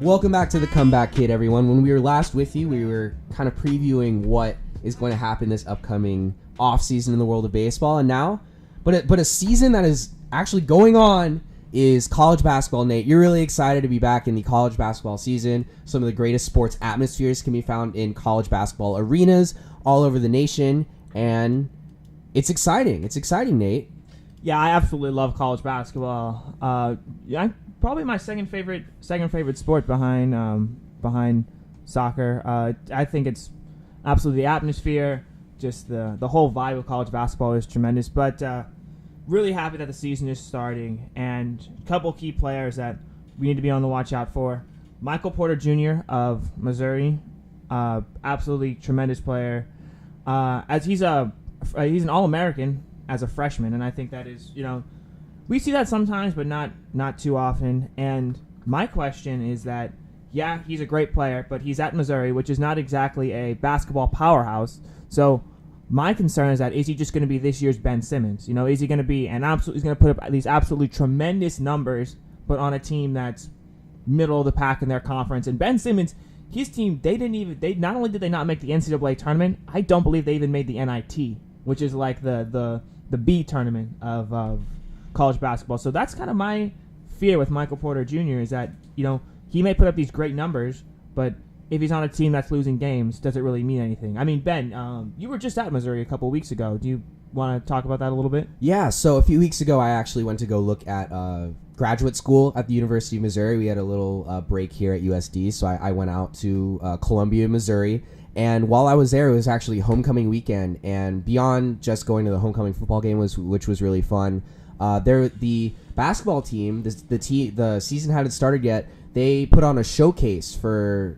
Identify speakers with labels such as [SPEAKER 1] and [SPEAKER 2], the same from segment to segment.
[SPEAKER 1] Welcome back to the Comeback Kid, everyone. When we were last with you, we were kind of previewing what is going to happen this upcoming offseason in the world of baseball. And now, but a season that is actually going on is college basketball. Nate, you're really excited to be back in the college basketball season. Some of the greatest sports atmospheres can be found in college basketball arenas all over the nation. And it's exciting. It's exciting, Nate.
[SPEAKER 2] Yeah, I absolutely love college basketball. Probably my second favorite sport behind soccer. I think it's absolutely the atmosphere, just the whole vibe of college basketball is tremendous. But really happy that the season is starting, and a couple key players that we need to be on the watch out for. Michael Porter Jr. of Missouri, absolutely tremendous player. As he's an All-American as a freshman, and I think that is, we see that sometimes, but not too often. And my question is that, yeah, he's a great player, but he's at Missouri, which is not exactly a basketball powerhouse. So my concern is that, is he just going to be this year's Ben Simmons? Is he going to be he's going to put up these absolutely tremendous numbers, but on a team that's middle of the pack in their conference? And Ben Simmons, his team, they not only did they not make the NCAA tournament, I don't believe they even made the NIT, which is like the B tournament of college basketball. So that's kind of my fear with Michael Porter Jr. is that, he may put up these great numbers, but if he's on a team that's losing games, does it really mean anything? I mean, Ben, you were just at Missouri a couple weeks ago. Do you want to talk about that a little bit?
[SPEAKER 1] Yeah, so a few weeks ago, I actually went to go look at graduate school at the University of Missouri. We had a little break here at USD, so I went out to Columbia, Missouri. And while I was there, it was actually homecoming weekend. And beyond just going to the homecoming football game, which was really fun, the basketball team, the season hadn't started yet. They put on a showcase for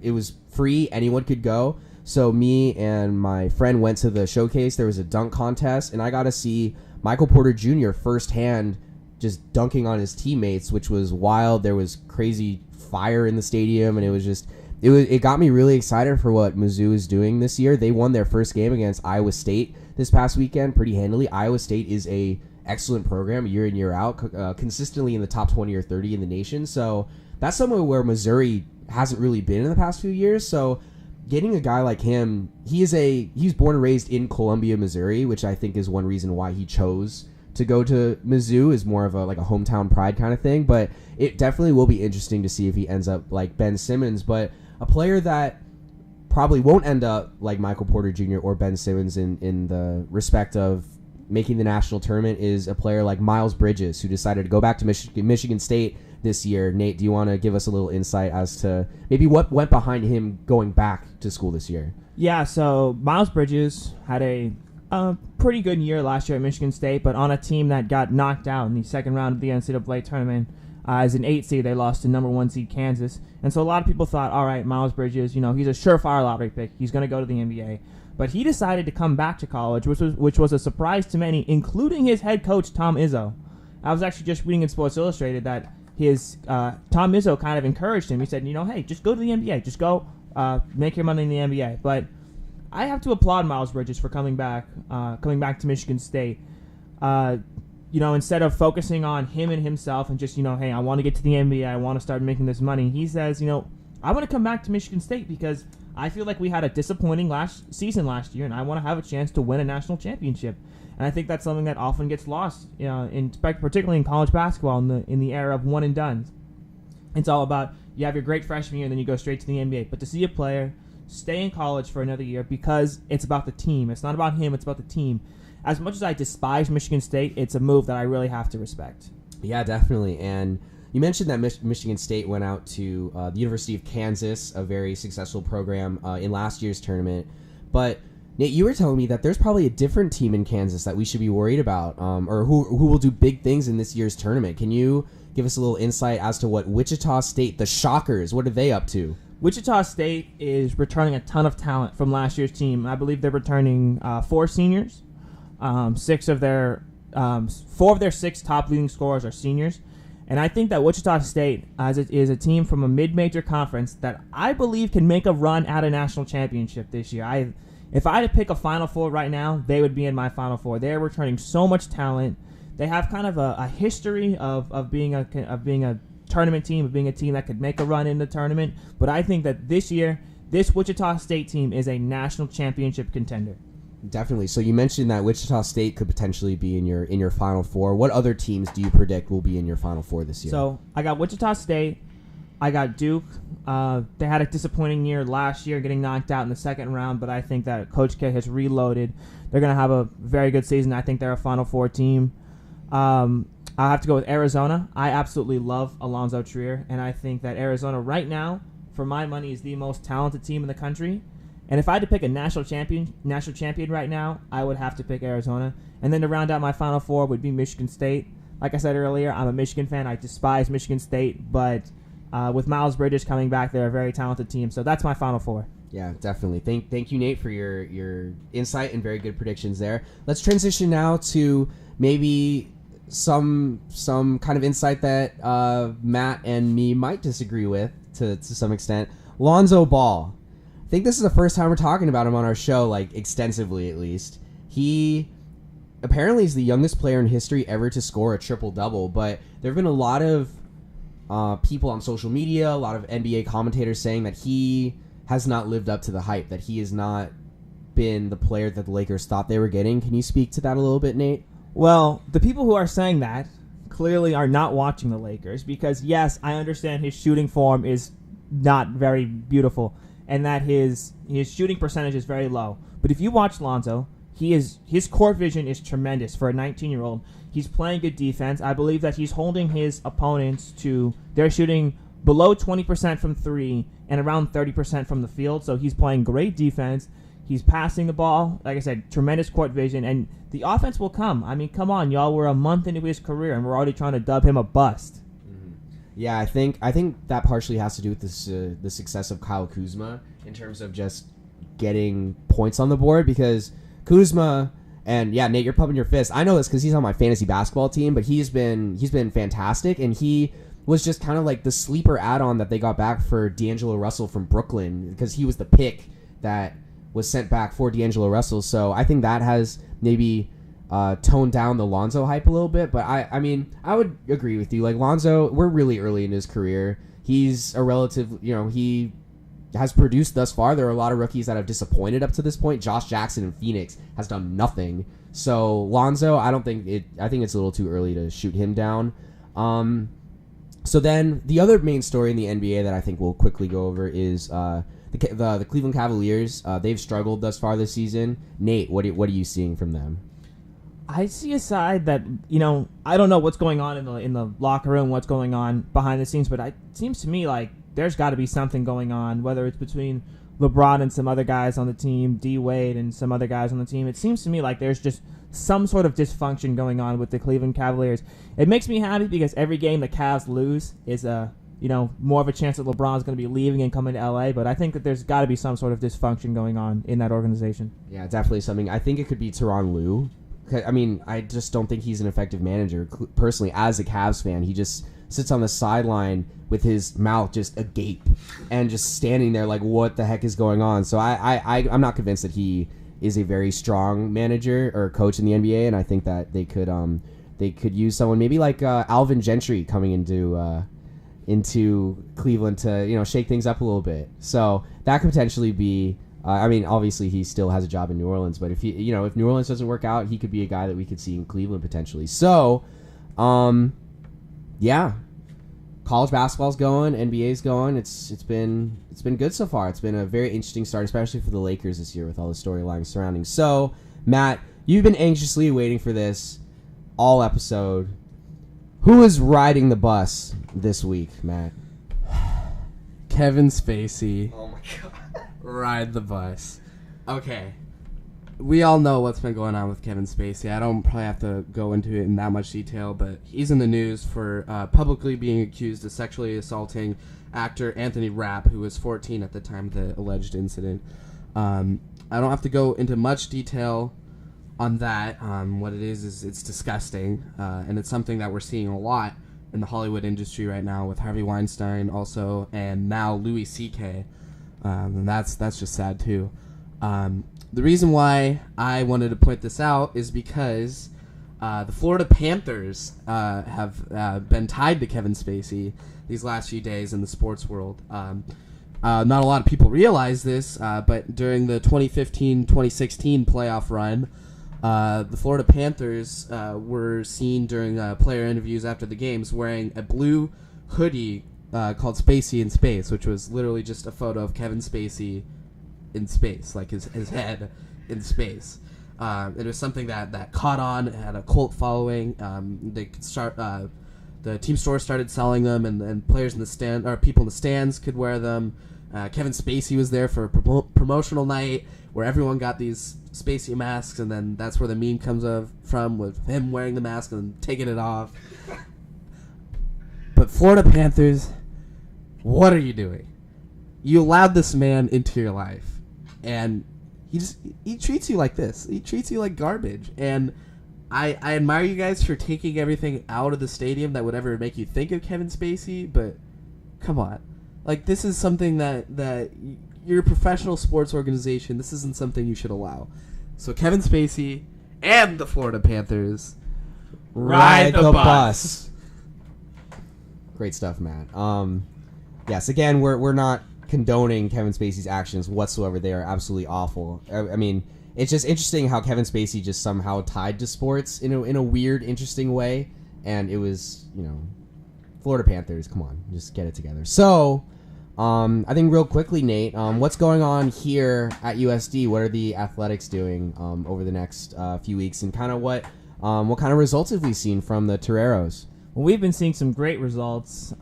[SPEAKER 1] it was free, anyone could go. So me and my friend went to the showcase. There was a dunk contest, and I got to see Michael Porter Jr. firsthand just dunking on his teammates, which was wild. There was crazy fire in the stadium, and it got me really excited for what Mizzou is doing this year. They won their first game against Iowa State this past weekend pretty handily. Iowa State is a excellent program year in, year out, consistently in the top 20 or 30 in the nation. So that's somewhere where Missouri hasn't really been in the past few years. So getting a guy like him, he's born and raised in Columbia, Missouri, which I think is one reason why he chose to go to Mizzou, is more of a hometown pride kind of thing. But it definitely will be interesting to see if he ends up like Ben Simmons. But a player that probably won't end up like Michael Porter Jr. or Ben Simmons in the respect of making the national tournament is a player like Miles Bridges, who decided to go back to Michigan State this year. Nate, do you want to give us a little insight as to maybe what went behind him going back to school this year? Yeah,
[SPEAKER 2] so Miles Bridges had a pretty good year last year at Michigan State, but on a team that got knocked out in the second round of the NCAA tournament. As an 8 seed, they lost to number 1 seed Kansas. And so a lot of people thought, all right, Miles Bridges, he's a surefire lottery pick. He's going to go to the NBA. But he decided to come back to college, which was a surprise to many, including his head coach, Tom Izzo. I was actually just reading in Sports Illustrated that Tom Izzo kind of encouraged him. He said, hey, just go to the NBA. Just go make your money in the NBA. But I have to applaud Miles Bridges for coming back to Michigan State. Instead of focusing on him and himself and just, hey, I want to get to the NBA, I want to start making this money, he says, I want to come back to Michigan State because I feel like we had a disappointing season last year, and I want to have a chance to win a national championship. And I think that's something that often gets lost, particularly in college basketball in the era of one and done. It's all about you have your great freshman year, and then you go straight to the NBA. But to see a player stay in college for another year because it's about the team. It's not about him, it's about the team. As much as I despise Michigan State, it's a move that I really have to respect.
[SPEAKER 1] Yeah, definitely. And you mentioned that Michigan State went out to the University of Kansas, a very successful program in last year's tournament. But Nate, you were telling me that there's probably a different team in Kansas that we should be worried about, or who will do big things in this year's tournament. Can you give us a little insight as to what Wichita State, the Shockers, what are they up to?
[SPEAKER 2] Wichita State is returning a ton of talent from last year's team. I believe they're returning 4 seniors. 4 of their 6 top leading scorers are seniors. And I think that Wichita State is a team from a mid-major conference that I believe can make a run at a national championship this year. If I had to pick a Final Four right now, they would be in my Final Four. They're returning so much talent. They have kind of a history of being a tournament team, of being a team that could make a run in the tournament. But I think that this year, this Wichita State team is a national championship contender.
[SPEAKER 1] Definitely. So you mentioned that Wichita State could potentially be in your Final Four. What other teams do you predict will be in your Final Four this year?
[SPEAKER 2] So I got Wichita State. I got Duke. They had a disappointing year last year, getting knocked out in the second round, but I think that Coach K has reloaded. They're going to have a very good season. I think they're a Final Four team. I'll have to go with Arizona. I absolutely love Alonzo Trier, and I think that Arizona right now, for my money, is the most talented team in the country. And if I had to pick a national champion right now, I would have to pick Arizona. And then to round out my Final Four would be Michigan State. Like I said earlier, I'm a Michigan fan. I despise Michigan State, but with Miles Bridges coming back, they're a very talented team. So that's my Final Four.
[SPEAKER 1] Yeah, definitely. Thank you, Nate, for your insight and very good predictions there. Let's transition now to maybe some kind of insight that Matt and me might disagree with to some extent. Lonzo Ball. I think this is the first time we're talking about him on our show, like extensively at least. He apparently is the youngest player in history ever to score a triple-double, but there have been a lot of people on social media, a lot of NBA commentators saying that he has not lived up to the hype, that he has not been the player that the Lakers thought they were getting. Can you speak to that a little bit, Nate?
[SPEAKER 2] Well, the people who are saying that clearly are not watching the Lakers because, yes, I understand his shooting form is not very beautiful and that his shooting percentage is very low. But if you watch Lonzo, his court vision is tremendous for a 19-year-old. He's playing good defense. I believe that he's holding his opponents to they're shooting below 20% from three and around 30% from the field. So he's playing great defense. He's passing the ball. Like I said, tremendous court vision. And the offense will come. I mean, come on, y'all. We're a month into his career, and we're already trying to dub him a bust.
[SPEAKER 1] Yeah, I think that partially has to do with this the success of Kyle Kuzma in terms of just getting points on the board because Kuzma and yeah, Nate, you're pumping your fist. I know this because he's on my fantasy basketball team, but he's been fantastic, and he was just kind of like the sleeper add-on that they got back for D'Angelo Russell from Brooklyn because he was the pick that was sent back for D'Angelo Russell. So I think that has maybe toned down the Lonzo hype a little bit. But I mean, I would agree with you. Like Lonzo, we're really early in his career. He's a relative, he has produced thus far. There are a lot of rookies that have disappointed up to this point. Josh Jackson in Phoenix has done nothing. So Lonzo, I think it's a little too early to shoot him down. So then the other main story in the NBA that I think we'll quickly go over is the Cleveland Cavaliers. They've struggled thus far this season. Nate, what are you seeing from them?
[SPEAKER 2] I see a side that, I don't know what's going on in the locker room, what's going on behind the scenes, but it seems to me like there's got to be something going on, whether it's between LeBron and some other guys on the team, D. Wade and some other guys on the team. It seems to me like there's just some sort of dysfunction going on with the Cleveland Cavaliers. It makes me happy because every game the Cavs lose is more of a chance that LeBron's going to be leaving and coming to LA, but I think that there's got to be some sort of dysfunction going on in that organization.
[SPEAKER 1] Yeah, definitely something. I think it could be Tyronn Lue. I mean, I just don't think he's an effective manager. Personally, as a Cavs fan, he just sits on the sideline with his mouth just agape and just standing there like, what the heck is going on? So I'm not convinced that he is a very strong manager or coach in the NBA, and I think that they could use someone maybe like Alvin Gentry coming into Cleveland to shake things up a little bit. So that could potentially be. I mean, obviously he still has a job in New Orleans, but if if New Orleans doesn't work out, he could be a guy that we could see in Cleveland potentially. So, yeah, college basketball's going, NBA's going. It's been good so far. It's been a very interesting start, especially for the Lakers this year with all the storylines surrounding. So, Matt, you've been anxiously waiting for this all episode. Who is riding the bus this week, Matt?
[SPEAKER 3] Kevin Spacey.
[SPEAKER 1] Oh my god.
[SPEAKER 3] Ride the bus. Okay. We all know what's been going on with Kevin Spacey. I don't probably have to go into it in that much detail, but he's in the news for publicly being accused of sexually assaulting actor Anthony Rapp, who was 14 at the time of the alleged incident. I don't have to go into much detail on that. What it is it's disgusting, and it's something that we're seeing a lot in the Hollywood industry right now with Harvey Weinstein also, and now Louis C.K., and that's just sad too. The reason why I wanted to point this out is because The Florida Panthers have been tied to Kevin Spacey these last few days in the sports world. Not a lot of people realize this, but during the 2015-2016 playoff run, the Florida Panthers were seen during player interviews after the games wearing a blue hoodie called Spacey in Space, which was literally just a photo of Kevin Spacey in space, like his head in space. It was something that caught on, had a cult following. They could start. The team store started selling them, and players in the stand or people in the stands could wear them. Kevin Spacey was there for a promotional night where everyone got these Spacey masks, and then that's where the meme comes from, with him wearing the mask and taking it off. But Florida Panthers, what are you doing? You allowed this man into your life, and he treats you like this. He treats you like garbage, and I admire you guys for taking everything out of the stadium that would ever make you think of Kevin Spacey, but come on. Like, this is something that you're a professional sports organization. This isn't something you should allow. So Kevin Spacey and the Florida Panthers,
[SPEAKER 1] ride the bus. Great stuff, Matt. Yes, again, we're not condoning Kevin Spacey's actions whatsoever. They are absolutely awful. I mean, it's just interesting how Kevin Spacey just somehow tied to sports in a weird, interesting way. And it was, Florida Panthers, come on, just get it together. So, I think real quickly, Nate, what's going on here at USD? What are the Athletics doing over the next few weeks, and kind of what kind of results have we seen from the Toreros?
[SPEAKER 2] Well, we've been seeing some great results,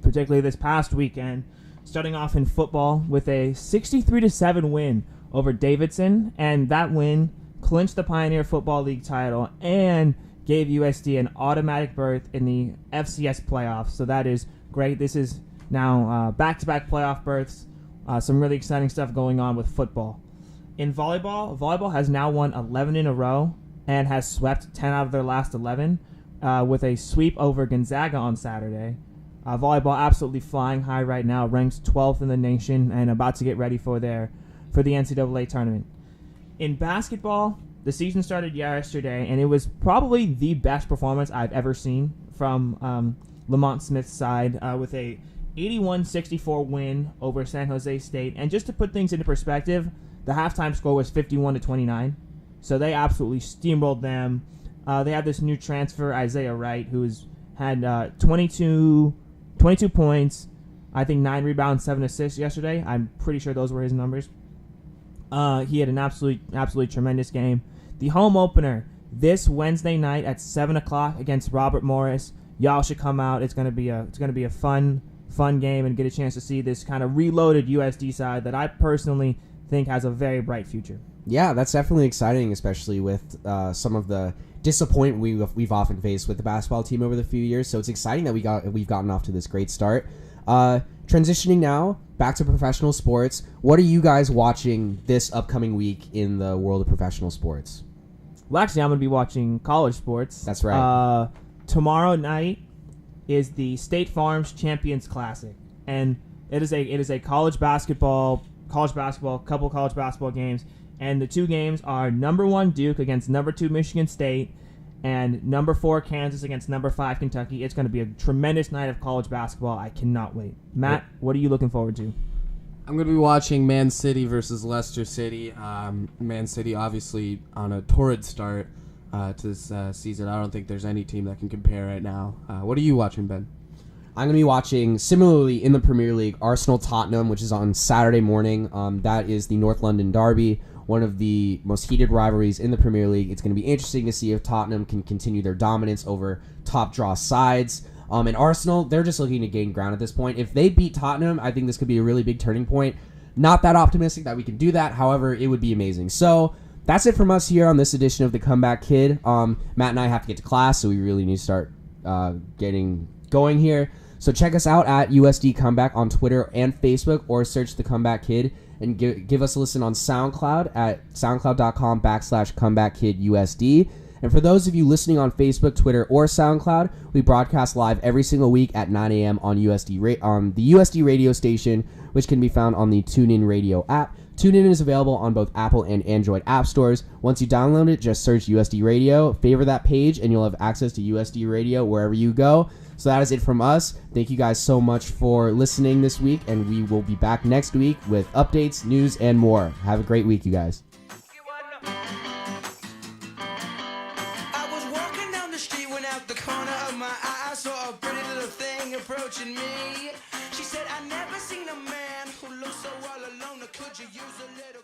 [SPEAKER 2] particularly this past weekend. Starting off in football with a 63-7 win over Davidson, and that win clinched the Pioneer Football League title and gave USD an automatic berth in the FCS playoffs. So that is great. This is now back-to-back playoff berths. Some really exciting stuff going on with football. In volleyball has now won 11 in a row and has swept 10 out of their last 11 with a sweep over Gonzaga on Saturday. Volleyball absolutely flying high right now, ranked 12th in the nation and about to get ready for the NCAA tournament. In basketball, the season started yesterday, and it was probably the best performance I've ever seen from Lamont Smith's side with a 81-64 win over San Jose State. And just to put things into perspective, the halftime score was 51-29, so they absolutely steamrolled them. They have this new transfer, Isaiah Wright, who's had 22 points, I think 9 rebounds, 7 assists yesterday. I'm pretty sure those were his numbers. He had an absolutely tremendous game. The home opener this Wednesday night at 7 o'clock against Robert Morris. Y'all should come out. It's gonna be a fun game and get a chance to see this kind of reloaded USD side that I personally think has a very bright future.
[SPEAKER 1] Yeah, that's definitely exciting, especially with some of the disappointment we've often faced with the basketball team over the few years. So it's exciting that we've gotten off to this great start. Transitioning now back to professional sports. What are you guys watching this upcoming week in the world of professional sports?
[SPEAKER 2] Well, actually, I'm going to be watching college sports.
[SPEAKER 1] That's right.
[SPEAKER 2] Tomorrow night is the State Farm's Champions Classic, and it is a couple college basketball games, and the two games are number 1 Duke against number 2 Michigan State, and number 4 Kansas against number 5 Kentucky. It's going to be a tremendous night of college basketball. I cannot wait. Matt, what are you looking forward to?
[SPEAKER 3] I'm going to be watching Man City versus Leicester City. Man City obviously on a torrid start to this season. I don't think there's any team that can compare right now. What are you watching, Ben?
[SPEAKER 1] I'm going to be watching, similarly in the Premier League, Arsenal-Tottenham, which is on Saturday morning. That is the North London derby, one of the most heated rivalries in the Premier League. It's going to be interesting to see if Tottenham can continue their dominance over top draw sides. And Arsenal, they're just looking to gain ground at this point. If they beat Tottenham, I think this could be a really big turning point. Not that optimistic that we can do that. However, it would be amazing. So that's it from us here on this edition of The Comeback Kid. Matt and I have to get to class, so we really need to start getting going here. So check us out at USD Comeback on Twitter and Facebook, or search The Comeback Kid, and give us a listen on SoundCloud at soundcloud.com/ComebackKidUSD. And for those of you listening on Facebook, Twitter, or SoundCloud, we broadcast live every single week at 9 a.m. on the USD radio station, which can be found on the TuneIn Radio app. TuneIn is available on both Apple and Android app stores. Once you download it, just search USD Radio, favor that page, and you'll have access to USD Radio wherever you go. So that is it from us. Thank you guys so much for listening this week, and we will be back next week with updates, news, and more. Have a great week, you guys.
[SPEAKER 4] I was walking down the street when out the corner of my eye I saw a pretty little thing approaching me. She said, I never seen a man who looks so all alone. Could you use a little